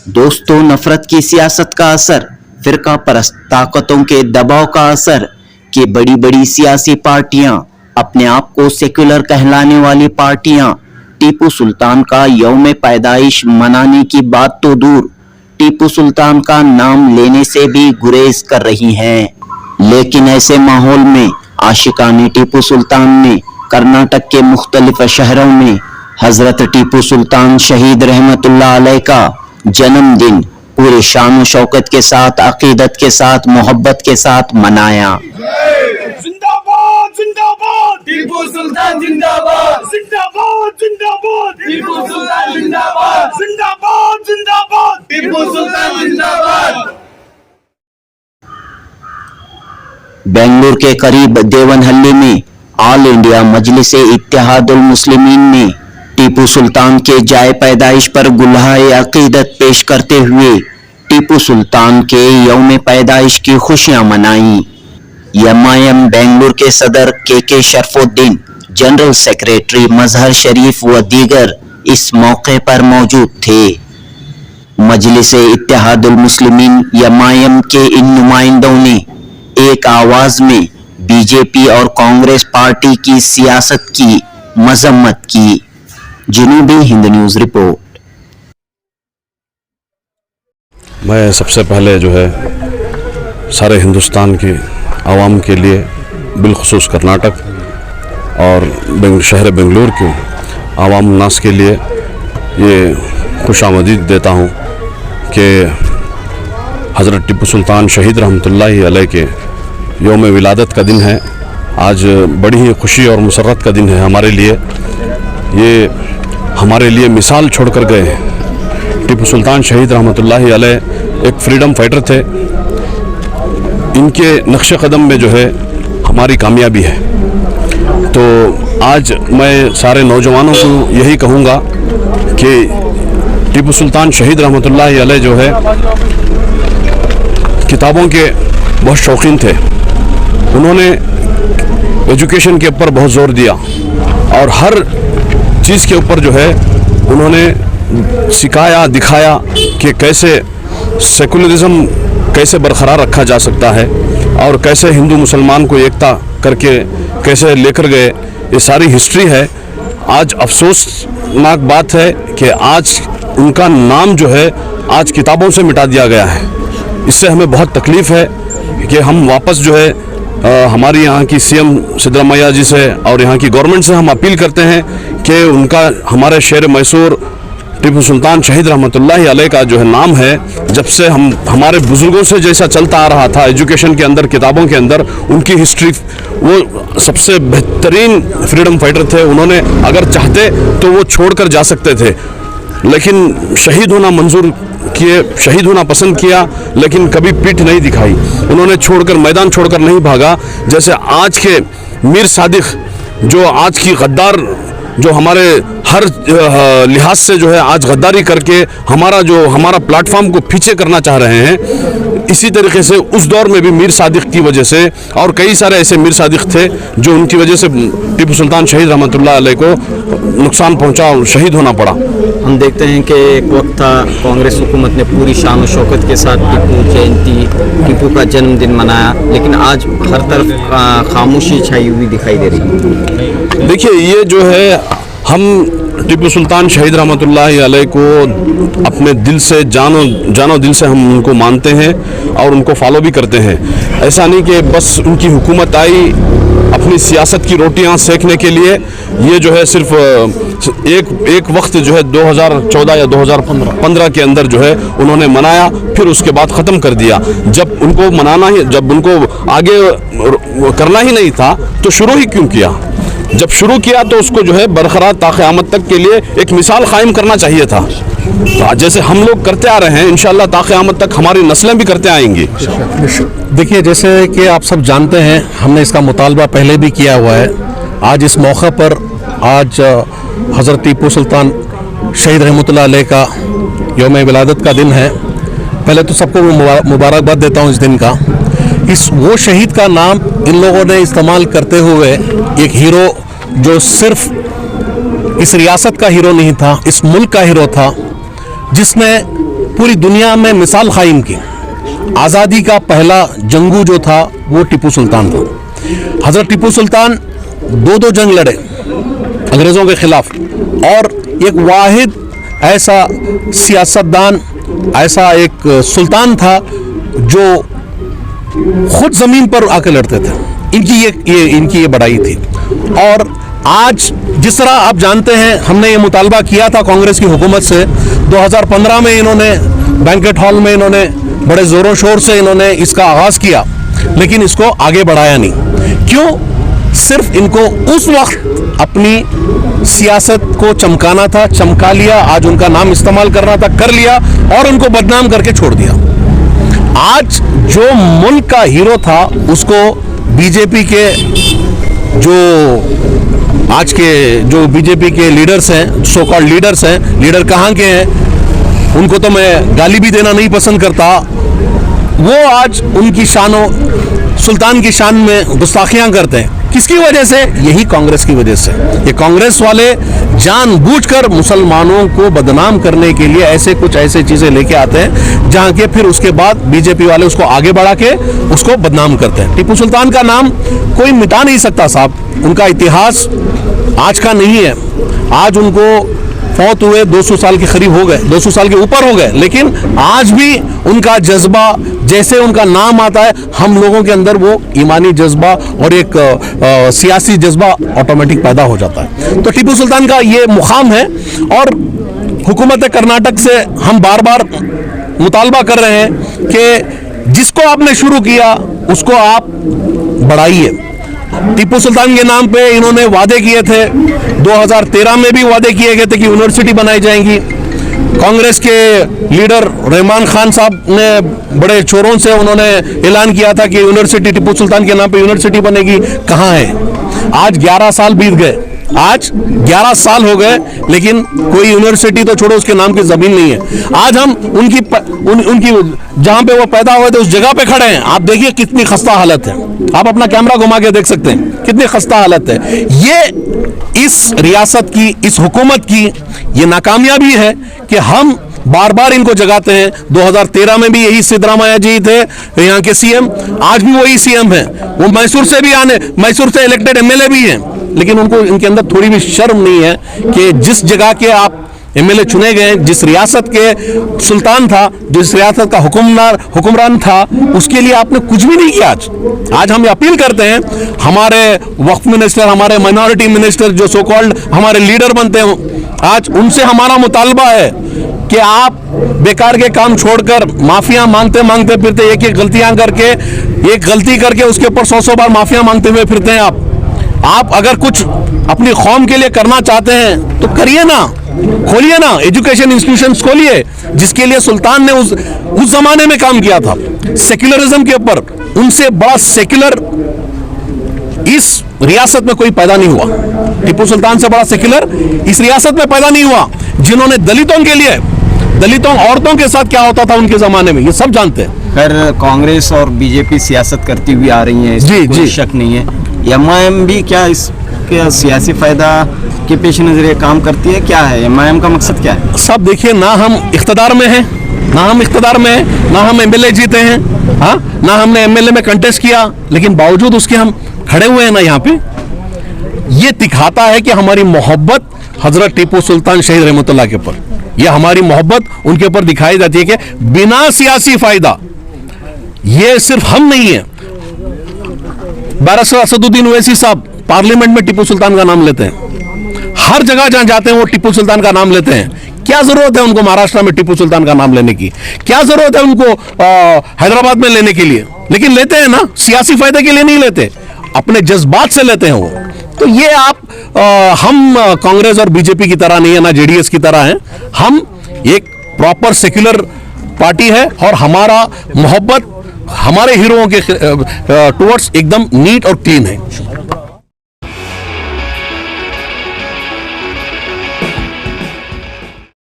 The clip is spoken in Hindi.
दोस्तों, नफरत की सियासत का असर, फिरका परस्त ताकतों के दबाव का असर कि बड़ी बड़ी सियासी पार्टियां, अपने आप को सेक्युलर कहलाने वाली पार्टियां टीपू सुल्तान का यौम पैदाइश मनाने की बात तो दूर, टीपू सुल्तान का नाम लेने से भी गुरेज कर रही हैं। लेकिन ऐसे माहौल में आशिकाने टीपू सुल्तान ने कर्नाटक के मुख्तलिफ शहरों में हजरत टीपू सुल्तान शहीद रहमतुल्लाह अलैह का जन्मदिन पूरे शान शौकत के साथ, अकीदत के साथ, मोहब्बत के साथ मनाया। जिंदाबाद जिंदाबाद टीपू सुल्तान जिंदाबाद जिंदाबाद जिंदाबाद टीपू सुल्तान जिंदाबाद जिंदाबाद जिंदाबाद टीपू सुल्तान जिंदाबाद। बेंगलुरु के करीब देवनहल्ली में ऑल इंडिया मजलिसे इत्तेहादुल मुस्लिमीन ने टीपू सुल्तान के जाए पैदाइश पर गुल्हाए अकीदत पेश करते हुए टीपू सुल्तान के यौम पैदाइश की खुशियां मनाई। एमआईएम बेंगलुरु के सदर के शरफुद्दीन, जनरल सेक्रेटरी मजहर शरीफ व दीगर इस मौके पर मौजूद थे। मजलिसे इत्तेहादुल मुस्लिमीन एमआईएम के इन नुमाइंदों ने एक आवाज में बीजेपी और कांग्रेस पार्टी की सियासत की मजम्मत की। जनूबी हिंद न्यूज रिपोर्ट। मैं सबसे पहले जो है सारे हिंदुस्तान की आवाम के लिए, बिलखुसूस कर्नाटक और शहर बेंगलुरु के आवाम नास के लिए ये खुशामदीद देता हूँ कि हज़रत टीपू सुल्तान शहीद रहमतुल्लाह अलैह के यौम विलादत का दिन है। आज बड़ी ही खुशी और मुसर्रत का दिन है हमारे लिए। ये हमारे लिए मिसाल छोड़ कर गए हैं। टीपू सुल्तान शहीद रहमतुल्लाह अलैह एक फ्रीडम फाइटर थे। इनके नक्श कदम में जो है हमारी कामयाबी है। तो आज मैं सारे नौजवानों को यही कहूँगा कि टीपू सुल्तान शहीद रहमतुल्लाह अलैह जो है किताबों के बहुत शौकीन थे। उन्होंने एजुकेशन के ऊपर बहुत ज़ोर दिया और हर चीज़ के ऊपर जो है उन्होंने सिखाया, दिखाया कि कैसे सेकुलरिज्म कैसे बरकरार रखा जा सकता है और कैसे हिंदू मुसलमान को एकता करके कैसे लेकर गए। ये सारी हिस्ट्री है। आज अफसोसनाक बात है कि आज उनका नाम जो है आज किताबों से मिटा दिया गया है। इससे हमें बहुत तकलीफ़ है कि हम वापस जो है हमारी यहाँ की सीएम सिद्धरामैया जी से और यहाँ की गवर्नमेंट से हम अपील करते हैं कि उनका हमारे शहर मैसूर टीपू सुल्तान शहीद रहमतुल्लाह अलैह का जो है नाम है, जब से हम हमारे बुजुर्गों से जैसा चलता आ रहा था एजुकेशन के अंदर, किताबों के अंदर, उनकी हिस्ट्री, वो सबसे बेहतरीन फ्रीडम फाइटर थे। उन्होंने अगर चाहते तो वो छोड़कर जा सकते थे, लेकिन शहीद होना मंजूर किए, शहीद होना पसंद किया, लेकिन कभी पीठ नहीं दिखाई। उन्होंने छोड़कर, मैदान छोड़कर नहीं भागा। जैसे आज के मीर सादिक जो आज की गद्दार, जो हमारे हर लिहाज से जो है आज गद्दारी करके हमारा प्लेटफॉर्म को पीछे करना चाह रहे हैं, इसी तरीके से उस दौर में भी मीर सादिक की वजह से और कई सारे ऐसे मीर सादिक थे जो उनकी वजह से टीपू सुल्तान शहीद रहमतुल्लाह अलैह को नुकसान पहुंचा और शहीद होना पड़ा। हम देखते हैं कि एक वक्त था कांग्रेस हुकूमत ने पूरी शान और शौकत के साथ टीपू जयंती, टीपू का जन्मदिन मनाया, लेकिन आज हर तरफ खामोशी छाई हुई दिखाई दे रही है। देखिए, ये जो है हम टीपू सुल्तान शहीद रहमतुल्लाह अलैह को अपने दिल से, जानो दिल से हम उनको मानते हैं और उनको फॉलो भी करते हैं। ऐसा नहीं कि बस उनकी हुकूमत आई अपनी सियासत की रोटियां सेकने के लिए। ये जो है सिर्फ एक वक्त जो है 2014 या 2015 के अंदर जो है उन्होंने मनाया, फिर उसके बाद ख़त्म कर दिया। जब उनको आगे करना ही नहीं था तो शुरू ही क्यों किया? जब शुरू किया तो उसको जो है बरकरार ता क़यामत तक के लिए एक मिसाल कायम करना चाहिए था। तो जैसे हम लोग करते आ रहे हैं, इंशाअल्लाह ता क़यामत तक हमारी नस्लें भी करते आएंगी। देखिए, जैसे कि आप सब जानते हैं, हमने इसका मुतालबा पहले भी किया हुआ है। आज इस मौका पर आज हज़रत टीपू सुल्तान शहीद रहमतुल्लाह अलैह का यौम विलादत का दिन है। पहले तो सबको मुबारकबाद देता हूँ इस दिन का। वो शहीद का नाम इन लोगों ने इस्तेमाल करते हुए एक हीरो जो सिर्फ इस रियासत का हीरो नहीं था, इस मुल्क का हीरो था, जिसने पूरी दुनिया में मिसाल कायम की। आज़ादी का पहला जंगू जो था वो टीपू सुल्तान था। हज़रत टीपू सुल्तान दो जंग लड़े अंग्रेज़ों के खिलाफ, और एक वाहिद ऐसा सियासतदान, ऐसा एक सुल्तान था जो खुद ज़मीन पर आकर लड़ते थे। इनकी ये बड़ाई थी। और आज जिस तरह आप जानते हैं, हमने ये मुतालबा किया था कांग्रेस की हुकूमत से 2015 में, इन्होंने बैंकेट हॉल में इन्होंने बड़े ज़ोरों शोर से इन्होंने इसका आगाज़ किया, लेकिन इसको आगे बढ़ाया नहीं। क्यों? सिर्फ इनको उस वक्त अपनी सियासत को चमकाना था, चमका लिया। आज उनका नाम इस्तेमाल करना था, कर लिया, और उनको बदनाम करके छोड़ दिया। आज जो मुल्क का हीरो था उसको बीजेपी के आज के जो बीजेपी के लीडर्स हैं, सो कॉल्ड लीडर्स हैं, लीडर कहाँ के हैं उनको तो मैं गाली भी देना नहीं पसंद करता, वो आज उनकी शानो सुल्तान की शान में गुस्ताखियां करते हैं। किसकी वजह से? यही कांग्रेस की वजह से। ये कांग्रेस वाले जानबूझकर मुसलमानों को बदनाम करने के लिए ऐसे चीजें लेके आते हैं, जहां के फिर उसके बाद बीजेपी वाले उसको आगे बढ़ा के उसको बदनाम करते हैं। टीपू सुल्तान का नाम कोई मिटा नहीं सकता साहब। उनका इतिहास आज का नहीं है। आज उनको फौत हुए 200 साल के करीब हो गए, 200 साल के ऊपर हो गए, लेकिन आज भी उनका जज्बा, जैसे उनका नाम आता है, हम लोगों के अंदर वो ईमानी जज्बा और एक सियासी जज्बा ऑटोमेटिक पैदा हो जाता है। तो टीपू सुल्तान का ये मुकाम है, और हुकूमत कर्नाटक से हम बार बार मुतालबा कर रहे हैं कि जिसको आपने शुरू किया उसको आप बढ़ाइए। टीपू सुल्तान के नाम पे इन्होंने वादे किए थे, 2013 में भी वादे किए गए थे कि यूनिवर्सिटी बनाई जाएंगी। कांग्रेस के लीडर रहमान खान साहब ने बड़े चोरों से उन्होंने ऐलान किया था कि यूनिवर्सिटी टीपू सुल्तान के नाम पे यूनिवर्सिटी बनेगी। कहाँ है? आज 11 साल बीत गए, आज 11 साल हो गए, लेकिन कोई यूनिवर्सिटी तो छोड़ो, उसके नाम की जमीन नहीं है। आज हम उनकी जहां पे वो पैदा हुए थे उस जगह पे खड़े हैं। आप देखिए कितनी खस्ता हालत है, आप अपना कैमरा घुमा के देख सकते हैं कितनी खस्ता हालत है। ये इस रियासत की, इस हुकूमत की ये नाकामयाबी है कि हम बार बार इनको जगाते हैं। 2013 में भी यही सिद्धरामैया जी थे यहाँ के सीएम, आज भी वही सीएम हैं। वो मैसूर से इलेक्टेड एमएलए भी हैं, लेकिन उनको इनके अंदर थोड़ी भी शर्म नहीं है कि जिस जगह के आप एमएलए चुने गए, जिस रियासत के सुल्तान था, जिस रियासत का हुक्मरान था, उसके लिए आपने कुछ भी नहीं किया। आज हम अपील करते हैं, हमारे वक्फ मिनिस्टर, हमारे माइनॉरिटी मिनिस्टर जो सो कॉल्ड हमारे लीडर बनते हैं, आज उनसे हमारा मुतालबा है कि आप बेकार के काम छोड़कर माफिया मांगते फिरते, एक गलतियां करके, एक गलती करके उसके ऊपर 100 बार माफिया मांगते हुए फिरते हैं। आप अगर कुछ अपनी कौम के लिए करना चाहते हैं तो करिए ना, खोलिए ना एजुकेशन इंस्टीट्यूशंस खोलिए, जिसके लिए सुल्तान ने उस जमाने में काम किया था सेक्युलरिज्म के ऊपर। उनसे बड़ा सेक्युलर इस रियासत में कोई पैदा नहीं हुआ। टीपू सुल्तान से बड़ा सेक्युलर इस रियासत में पैदा नहीं हुआ, जिन्होंने दलितों के लिए, दलितों औरतों के साथ क्या होता था उनके जमाने में, ये सब जानते हैं। खैर, कांग्रेस और बीजेपी सियासत करती हुई आ रही है, इसमें कोई शक नहीं है। एमआईएम भी क्या इसके सियासी फायदा के पेश नजर काम करती है? क्या है एमआईएम का मकसद, क्या है? सब देखिए ना, हम इख्तदार में हैं, ना हम एमएलए जीते हैं, हाँ, ना हमने एमएलए में कंटेस्ट किया, लेकिन बावजूद उसके हम खड़े हुए हैं ना यहाँ पे। ये दिखाता है कि हमारी मोहब्बत हजरत टीपू सुल्तान शहीद रहमतुल्लाह के ऊपर, ये हमारी मोहब्बत उनके ऊपर दिखाई जाती है कि बिना सियासी फायदा, ये सिर्फ हम नहीं है। बैरिस्टर असदुद्दीन ओवैसी साहब पार्लियामेंट में टीपू सुल्तान का नाम लेते हैं, हर जगह जहां जाते हैं वो टीपू सुल्तान का नाम लेते हैं। क्या जरूरत है उनको महाराष्ट्र में टीपू सुल्तान का नाम लेने की? क्या जरूरत है उनको हैदराबाद में लेने के लिए? लेकिन लेते हैं ना, सियासी फायदे के लिए नहीं लेते, अपने जज्बात से लेते हैं वो। तो ये हम कांग्रेस और बीजेपी की तरह नहीं है, ना जेडीएस की तरह है। हम एक प्रॉपर सेक्युलर पार्टी है, और हमारा मोहब्बत हमारे हीरोओं के टुवर्ड्स एकदम नीट और क्लीन है।